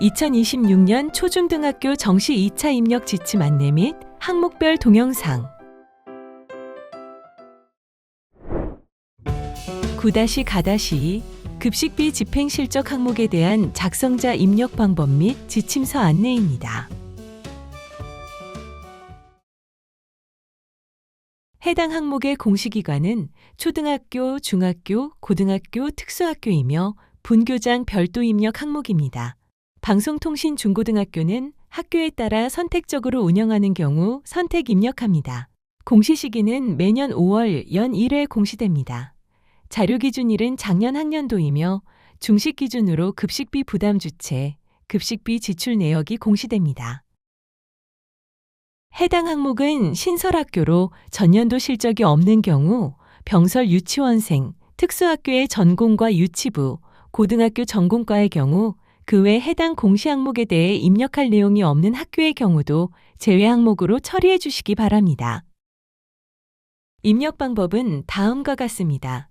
2026년 초중등학교 정시 2차 입력 지침 안내 및 항목별 동영상 9-가-2 급식비 집행실적 항목에 대한 작성자 입력 방법 및 지침서 안내입니다. 해당 항목의 공시기관은 초등학교, 중학교, 고등학교, 특수학교이며 분교장 별도 입력 항목입니다. 방송통신중고등학교는 학교에 따라 선택적으로 운영하는 경우 선택 입력합니다. 공시 시기는 매년 5월 연 1회 공시됩니다. 자료 기준일은 작년 학년도이며 중식 기준으로 급식비 부담 주체, 급식비 지출 내역이 공시됩니다. 해당 항목은 신설학교로 전년도 실적이 없는 경우 병설 유치원생, 특수학교의 전공과 유치부, 고등학교 전공과의 경우 그 외 해당 공시 항목에 대해 입력할 내용이 없는 학교의 경우도 제외 항목으로 처리해 주시기 바랍니다. 입력 방법은 다음과 같습니다.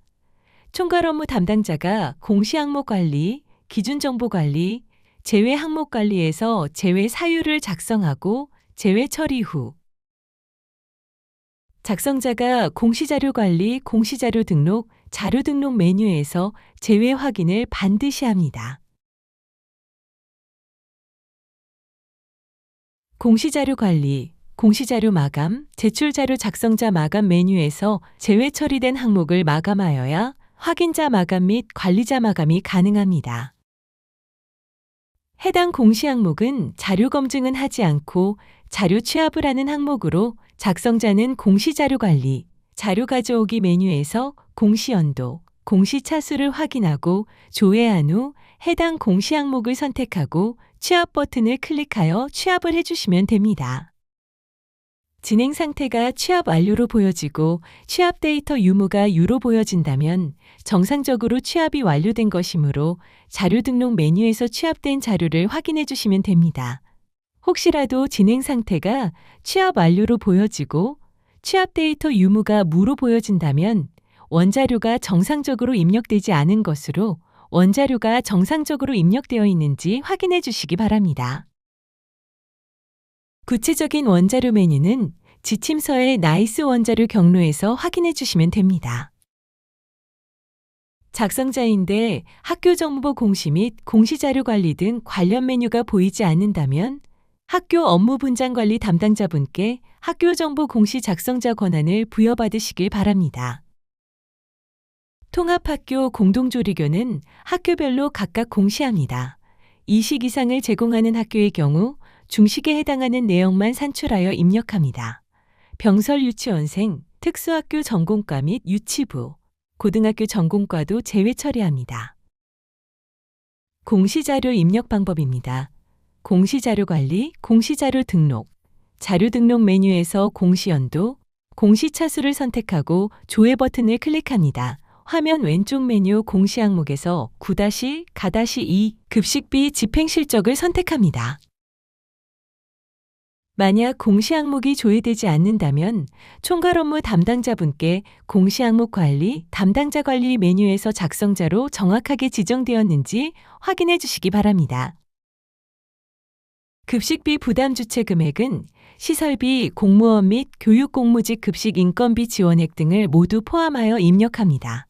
총괄 업무 담당자가 공시 항목 관리, 기준 정보 관리, 제외 항목 관리에서 제외 사유를 작성하고 제외 처리 후 작성자가 공시자료 관리, 공시자료 등록, 자료 등록 메뉴에서 제외 확인을 반드시 합니다. 공시자료 관리, 공시자료 마감, 제출자료 작성자 마감 메뉴에서 제외 처리된 항목을 마감하여야 확인자 마감 및 관리자 마감이 가능합니다. 해당 공시 항목은 자료 검증은 하지 않고 자료 취합을 하는 항목으로 작성자는 공시자료 관리, 자료 가져오기 메뉴에서 공시연도, 공시차수를 확인하고 조회한 후 해당 공시 항목을 선택하고 취합 버튼을 클릭하여 취합을 해주시면 됩니다. 진행 상태가 취합 완료로 보여지고 취합 데이터 유무가 유로 보여진다면 정상적으로 취합이 완료된 것이므로 자료 등록 메뉴에서 취합된 자료를 확인해 주시면 됩니다. 혹시라도 진행 상태가 취합 완료로 보여지고 취합 데이터 유무가 무로 보여진다면 원자료가 정상적으로 입력되지 않은 것으로 원자료가 정상적으로 입력되어 있는지 확인해 주시기 바랍니다. 구체적인 원자료 메뉴는 지침서의 나이스 원자료 경로에서 확인해 주시면 됩니다. 작성자인데 학교 정보 공시 및 공시자료 관리 등 관련 메뉴가 보이지 않는다면 학교 업무 분장 관리 담당자분께 학교 정보 공시 작성자 권한을 부여받으시길 바랍니다. 통합학교 공동조리교는 학교별로 각각 공시합니다. 2식 이상을 제공하는 학교의 경우 중식에 해당하는 내용만 산출하여 입력합니다. 병설 유치원생, 특수학교 전공과 및 유치부, 고등학교 전공과도 제외 처리합니다. 공시자료 입력 방법입니다. 공시자료 관리, 공시자료 등록, 자료 등록 메뉴에서 공시연도, 공시차수를 선택하고 조회 버튼을 클릭합니다. 화면 왼쪽 메뉴 공시 항목에서 9-가-2 급식비 집행 실적을 선택합니다. 만약 공시 항목이 조회되지 않는다면 총괄 업무 담당자분께 공시 항목 관리, 담당자 관리 메뉴에서 작성자로 정확하게 지정되었는지 확인해 주시기 바랍니다. 급식비 부담 주체 금액은 시설비, 공무원 및 교육공무직 급식 인건비 지원액 등을 모두 포함하여 입력합니다.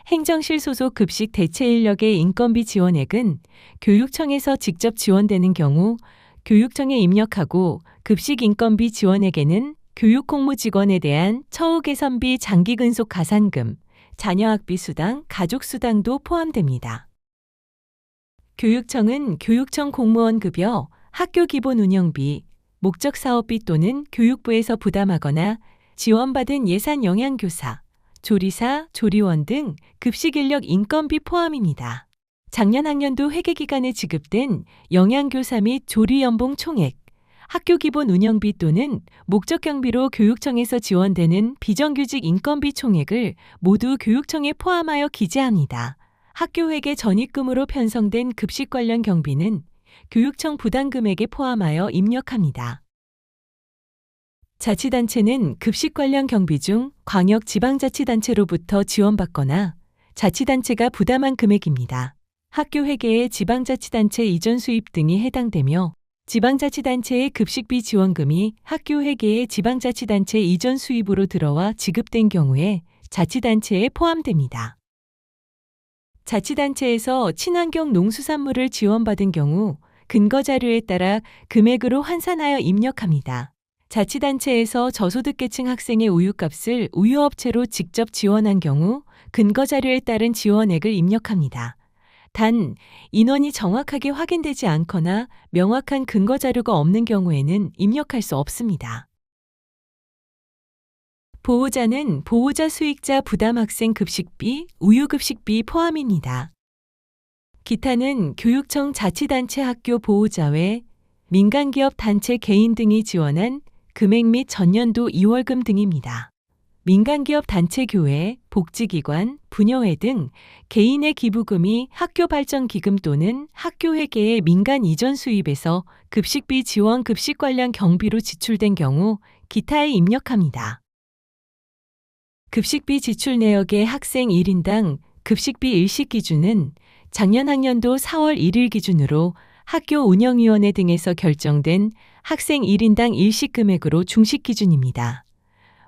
행정실 소속 급식 대체 인력의 인건비 지원액은 교육청에서 직접 지원되는 경우 교육청에 입력하고 급식 인건비 지원액에는 교육공무직원에 대한 처우 개선비 장기 근속 가산금, 자녀 학비 수당, 가족 수당도 포함됩니다. 교육청은 교육청 공무원 급여, 학교 기본 운영비, 목적 사업비 또는 교육부에서 부담하거나 지원받은 예산 영양교사, 조리사, 조리원 등 급식 인력 인건비 포함입니다. 작년 학년도 회계기간에 지급된 영양교사 및 조리연봉 총액, 학교 기본 운영비 또는 목적 경비로 교육청에서 지원되는 비정규직 인건비 총액을 모두 교육청에 포함하여 기재합니다. 학교 회계 전입금으로 편성된 급식 관련 경비는 교육청 부담금액에 포함하여 입력합니다. 자치단체는 급식 관련 경비 중 광역 지방자치단체로부터 지원받거나 자치단체가 부담한 금액입니다. 학교 회계에 지방자치단체 이전 수입 등이 해당되며 지방자치단체의 급식비 지원금이 학교 회계에 지방자치단체 이전 수입으로 들어와 지급된 경우에 자치단체에 포함됩니다. 자치단체에서 친환경 농수산물을 지원받은 경우 근거자료에 따라 금액으로 환산하여 입력합니다. 자치단체에서 저소득계층 학생의 우유값을 우유업체로 직접 지원한 경우 근거자료에 따른 지원액을 입력합니다. 단, 인원이 정확하게 확인되지 않거나 명확한 근거자료가 없는 경우에는 입력할 수 없습니다. 보호자는 보호자 수익자 부담 학생 급식비, 우유급식비 포함입니다. 기타는 교육청 자치단체 학교 보호자 외 민간기업 단체 개인 등이 지원한 금액 및 전년도 2월금 등입니다. 민간기업 단체 교회, 복지기관, 부녀회 등 개인의 기부금이 학교 발전 기금 또는 학교 회계의 민간 이전 수입에서 급식비 지원 급식 관련 경비로 지출된 경우 기타에 입력합니다. 급식비 지출 내역의 학생 1인당 급식비 일식 기준은 작년 학년도 4월 1일 기준으로 학교 운영위원회 등에서 결정된 학생 1인당 일식 금액으로 중식 기준입니다.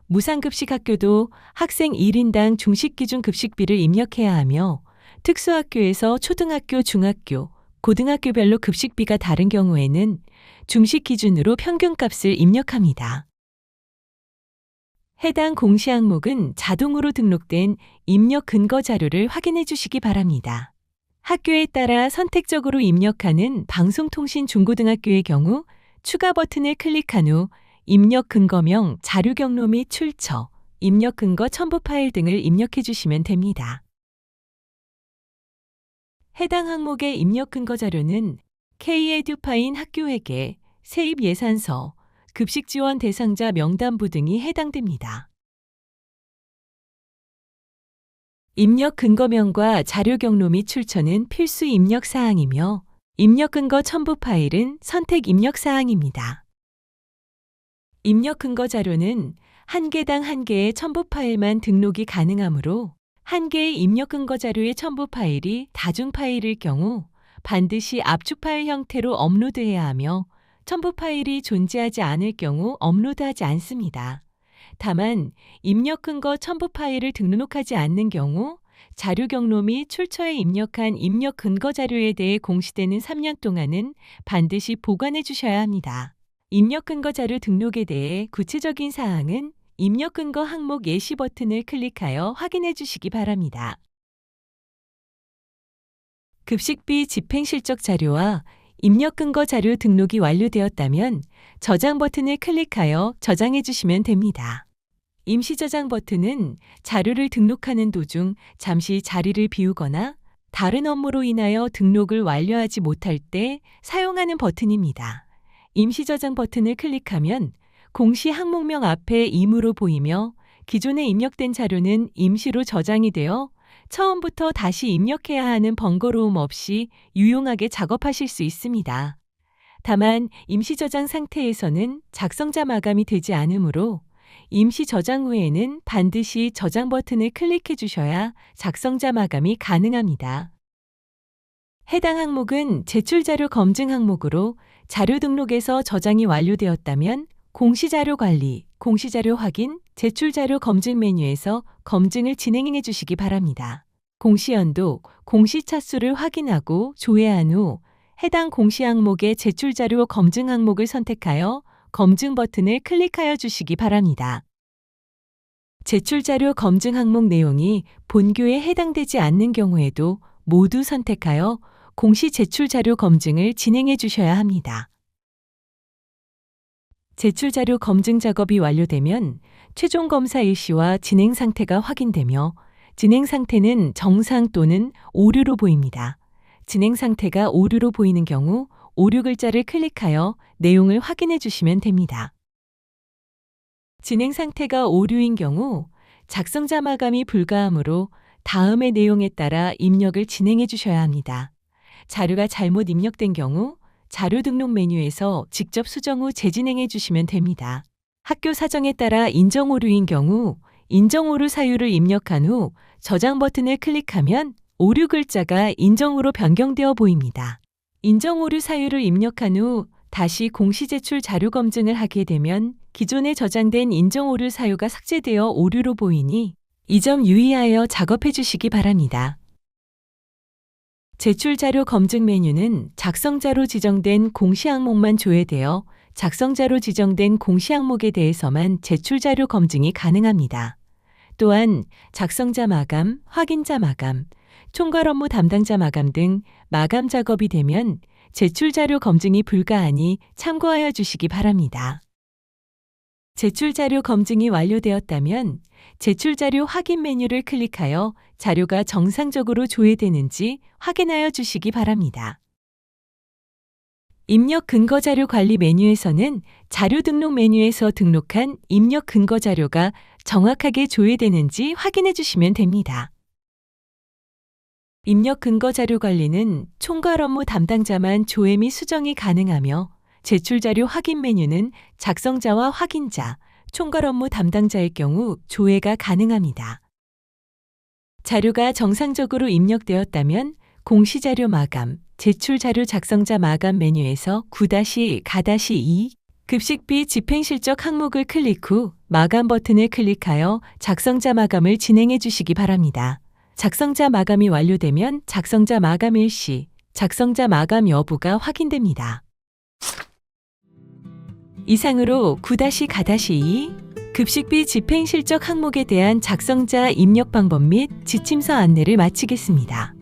무상급식 학교도 학생 1인당 중식 기준 급식비를 입력해야 하며 특수학교에서 초등학교, 중학교, 고등학교별로 급식비가 다른 경우에는 중식 기준으로 평균값을 입력합니다. 해당 공시 항목은 자동으로 등록된 입력 근거 자료를 확인해 주시기 바랍니다. 학교에 따라 선택적으로 입력하는 방송통신 중고등학교의 경우 추가 버튼을 클릭한 후 입력 근거명, 자료 경로 및 출처, 입력 근거 첨부 파일 등을 입력해 주시면 됩니다. 해당 항목의 입력 근거 자료는 K-에듀파인 학교회계, 세입예산서, 급식 지원 대상자 명단부 등이 해당됩니다. 입력 근거명과 자료 경로 및 출처는 필수 입력 사항이며 입력 근거 첨부 파일은 선택 입력 사항입니다. 입력 근거 자료는 한 개당 한 개의 첨부 파일만 등록이 가능하므로 한 개의 입력 근거 자료의 첨부 파일이 다중 파일일 경우 반드시 압축 파일 형태로 업로드해야 하며 첨부 파일이 존재하지 않을 경우 업로드하지 않습니다. 다만 입력 근거 첨부 파일을 등록하지 않는 경우 자료 경로 및 출처에 입력한 입력 근거 자료에 대해 공시되는 3년 동안은 반드시 보관해 주셔야 합니다. 입력 근거 자료 등록에 대해 구체적인 사항은 입력 근거 항목 예시 버튼을 클릭하여 확인해 주시기 바랍니다. 급식비 집행 실적 자료와 입력 근거 자료 등록이 완료되었다면 저장 버튼을 클릭하여 저장해 주시면 됩니다. 임시 저장 버튼은 자료를 등록하는 도중 잠시 자리를 비우거나 다른 업무로 인하여 등록을 완료하지 못할 때 사용하는 버튼입니다. 임시 저장 버튼을 클릭하면 공시 항목명 앞에 임으로 보이며 기존에 입력된 자료는 임시로 저장이 되어 처음부터 다시 입력해야 하는 번거로움 없이 유용하게 작업하실 수 있습니다. 다만 임시 저장 상태에서는 작성자 마감이 되지 않으므로 임시 저장 후에는 반드시 저장 버튼을 클릭해 주셔야 작성자 마감이 가능합니다. 해당 항목은 제출자료 검증 항목으로 자료 등록에서 저장이 완료되었다면 공시자료 관리, 공시자료 확인, 제출자료 검증 메뉴에서 검증을 진행해 주시기 바랍니다. 공시연도, 공시차수를 확인하고 조회한 후 해당 공시 항목의 제출자료 검증 항목을 선택하여 검증 버튼을 클릭하여 주시기 바랍니다. 제출자료 검증 항목 내용이 본교에 해당되지 않는 경우에도 모두 선택하여 공시 제출자료 검증을 진행해 주셔야 합니다. 제출자료 검증 작업이 완료되면 최종 검사 일시와 진행 상태가 확인되며 진행 상태는 정상 또는 오류로 보입니다. 진행 상태가 오류로 보이는 경우 오류 글자를 클릭하여 내용을 확인해 주시면 됩니다. 진행 상태가 오류인 경우 작성자 마감이 불가하므로 다음의 내용에 따라 입력을 진행해 주셔야 합니다. 자료가 잘못 입력된 경우 자료 등록 메뉴에서 직접 수정 후 재진행해 주시면 됩니다. 학교 사정에 따라 인정 오류인 경우 인정 오류 사유를 입력한 후 저장 버튼을 클릭하면 오류 글자가 인정오로 변경되어 보입니다. 인정오류 사유를 입력한 후 다시 공시 제출 자료 검증을 하게 되면 기존에 저장된 인정오류 사유가 삭제되어 오류로 보이니 이 점 유의하여 작업해 주시기 바랍니다. 제출 자료 검증 메뉴는 작성자로 지정된 공시 항목만 조회되어 작성자로 지정된 공시 항목에 대해서만 제출 자료 검증이 가능합니다. 또한 작성자 마감, 확인자 마감, 총괄 업무 담당자 마감 등 마감 작업이 되면 제출 자료 검증이 불가하니 참고하여 주시기 바랍니다. 제출 자료 검증이 완료되었다면 제출 자료 확인 메뉴를 클릭하여 자료가 정상적으로 조회되는지 확인하여 주시기 바랍니다. 입력 근거 자료 관리 메뉴에서는 자료 등록 메뉴에서 등록한 입력 근거 자료가 정확하게 조회되는지 확인해 주시면 됩니다. 입력 근거 자료 관리는 총괄 업무 담당자만 조회 및 수정이 가능하며 제출 자료 확인 메뉴는 작성자와 확인자, 총괄 업무 담당자의 경우 조회가 가능합니다. 자료가 정상적으로 입력되었다면 공시자료 마감, 제출 자료 작성자 마감 메뉴에서 9-가-2 급식비 집행실적 항목을 클릭 후 마감 버튼을 클릭하여 작성자 마감을 진행해 주시기 바랍니다. 작성자 마감이 완료되면 작성자 마감 일시, 작성자 마감 여부가 확인됩니다. 이상으로 9-가-2 급식비 집행실적 항목에 대한 작성자 입력 방법 및 지침서 안내를 마치겠습니다.